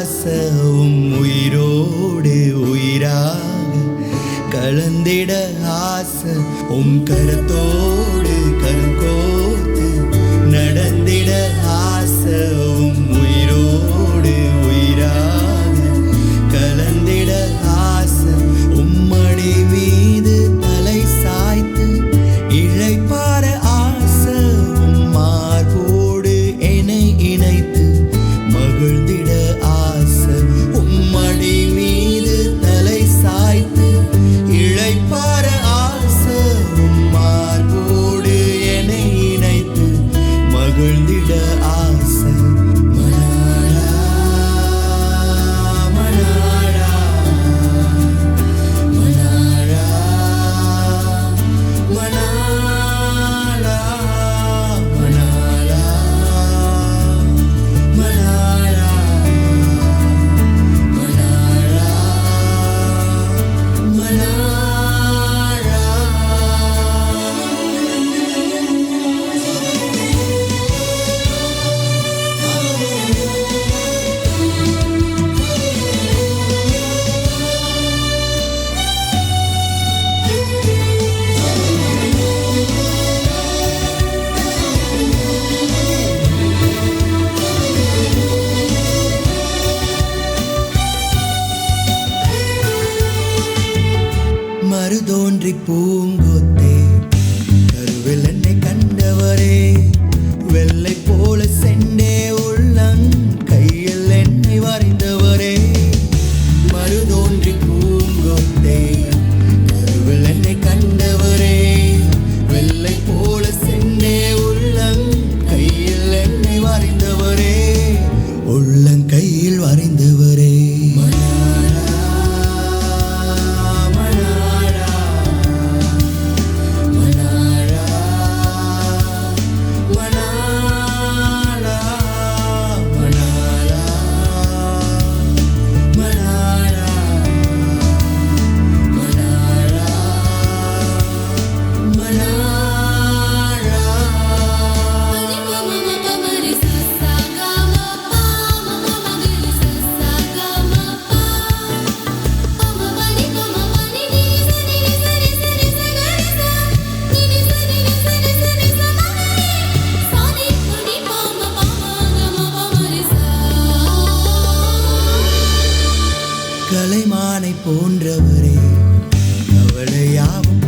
ஆசவும் உயிரோடு உயிராக கலந்திட ஆசை கரத்தோடு கரம் கோர்த்து நடந்திட ஆசவும் உயிரோடு உயிராக கலந்திட ஆசை உம்மடி மீது தலை சாய்த்து இழைப்பார ஆசை மார்போடு என்னை இணைத்து மகிழ்ந்திட ஆசை உம்மடி மீது தலை சாய்த்து இழைப்பார ஆசை மார்போடு என்னை இணைத்து மகிழ்ந்திட ஆசை மனாடா மனாடா மனாடா மனாடா மனாடா மனாடா மனாடா மறுதோன்றி பூங்கொத்தே கருவில் என்னை கண்டவரே வெள்ளை போல செண்டே உள்ளங் கையில் என்னை வரைந்தவரே மறுதோன்றி பூங்கொத்தே கருவில் என்னை கண்டவரே வெள்ளை போல செண்டே உள்ளங் கையில் என்னை வரைந்தவரே உள்ளங்கையில் வரைந்தவரே கலைமானை போன்றவரே அவளை யாவும்